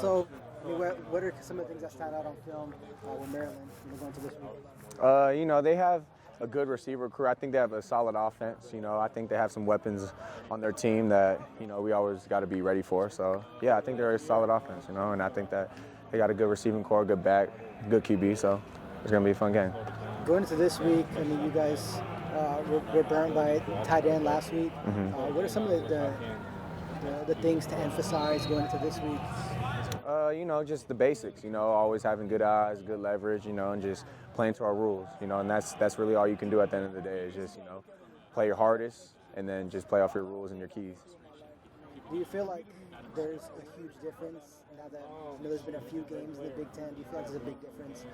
So, I mean, what are some of the things that stand out on film with Maryland going to this week? They have a good receiver crew. I think they have a solid offense. I think they have some weapons on their team that, we always got to be ready for. So, yeah, I think they're a solid offense, and I think that they got a good receiving core, good back, good QB. So it's going to be a fun game. Going into this week, I mean, you guys were burned by tight end last week. Mm-hmm. What are some of the things to emphasize going into this week? Just the basics, always having good eyes, good leverage, and just playing to our rules, and that's really all you can do at the end of the day is just, play your hardest and then just play off your rules and your keys. Do you feel like there's a huge difference now that there's been a few games in the Big Ten? Do you feel like there's a big difference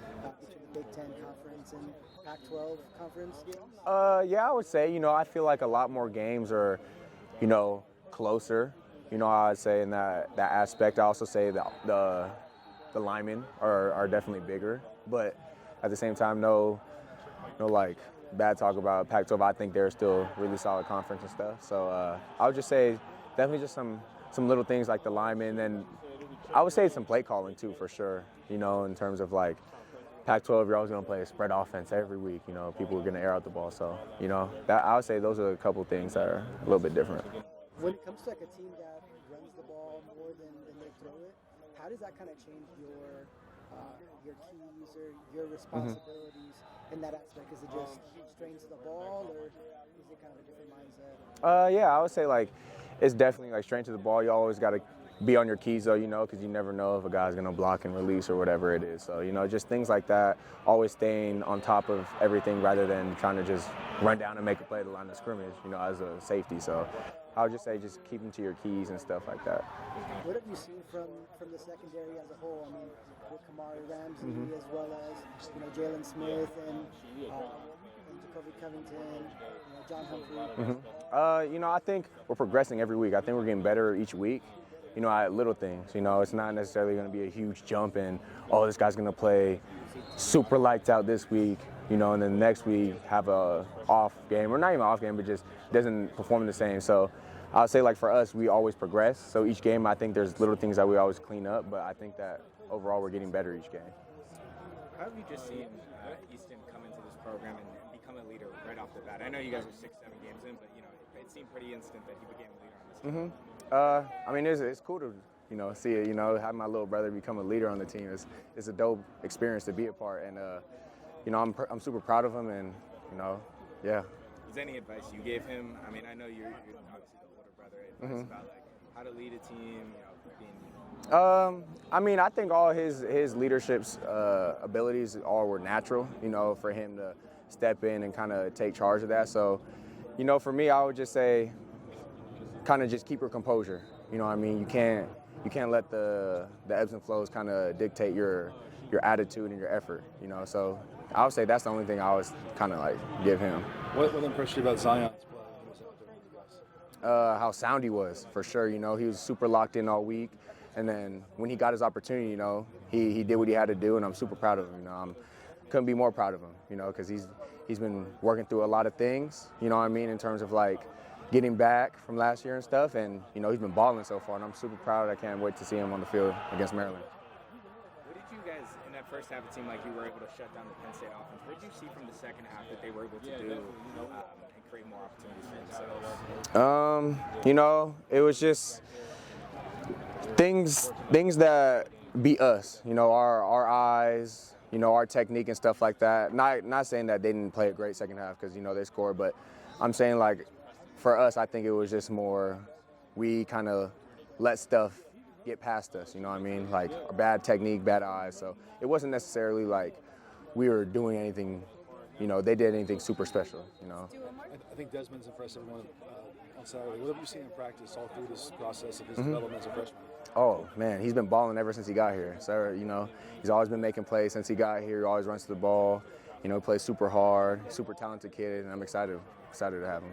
between the Big Ten conference and Pac-12 conference games? Yeah, I would say, I feel like a lot more games are, closer. I'd say in that aspect. I also say that the linemen are definitely bigger, but at the same time, no like bad talk about Pac-12. I think they're still really solid conference and stuff. So I would just say definitely just some little things like the linemen, and I would say some play calling too for sure. In terms of like Pac-12, you're always going to play a spread offense every week. People are going to air out the ball. So that I would say those are a couple things that are a little bit different. When it comes to like a team that runs the ball more than they throw it, how does that kind of change your keys or your responsibilities in that aspect? Is it just straight to the ball, or is it kind of a different mindset? Yeah, I would say like it's definitely like straight to the ball. You always got to be on your keys though, because you never know if a guy's gonna block and release or whatever it is. So just things like that. Always staying on top of everything rather than trying to just run down and make a play at the line of scrimmage. As a safety. So I would just say just keeping to your keys and stuff like that. What have you seen from the secondary as a whole? I mean, with Kamari Ramsey as well as Jalen Smith and Jacoby Covington, John Humphrey. I think we're progressing every week. I think we're getting better each week. At little things. It's not necessarily going to be a huge jump in, this guy's going to play super lights out this week, and then next week have a off game, or not even off game, but just doesn't perform the same. So I would say, like, for us, we always progress. So each game, I think there's little things that we always clean up, but I think that overall we're getting better each game. How have you just seen Easton come into this program and become a leader right off the bat? I know you guys are 6-7 games in, but, it seemed pretty instant that he became a leader on this team. I mean, it's cool to, see it, have my little brother become a leader on the team. It's a dope experience to be a part. And, I'm super proud of him and, yeah. Is there any advice you gave him? I mean, I know you're obviously the older brother. Advice about, like, how to lead a team, being... I mean, I think all his leadership's abilities all were natural, for him to step in and kind of take charge of that. So, for me, I would just say, kind of just keep your composure. I mean? You can't let the ebbs and flows kind of dictate your attitude and your effort. So I would say that's the only thing I always kind of like give him. What impressed you about Zion's play when he was out there with you guys? How sound he was, for sure. He was super locked in all week, and then when he got his opportunity, he did what he had to do, and I'm super proud of him. Couldn't be more proud of him, because he's been working through a lot of things. In terms of like getting back from last year and stuff, and he's been balling so far, and I'm super proud. I can't wait to see him on the field against Maryland. What did you guys, in that first half, it seemed like you were able to shut down the Penn State offense. What did you see from the second half that they were able to do and create more opportunities for themselves? It was just things that beat us. Our eyes, our technique and stuff like that. Not saying that they didn't play a great second half because they scored, but I'm saying like, for us, I think it was just more we kind of let stuff get past us, like our bad technique, bad eyes. So it wasn't necessarily like we were doing anything, they did anything super special, I think Desmond's impressed everyone on Saturday. What have you seen in practice all through this process of his development as a freshman? Oh, man, he's been balling ever since he got here. So, he's always been making plays since he got here. He always runs to the ball, plays super hard, super talented kid, and I'm excited to have him.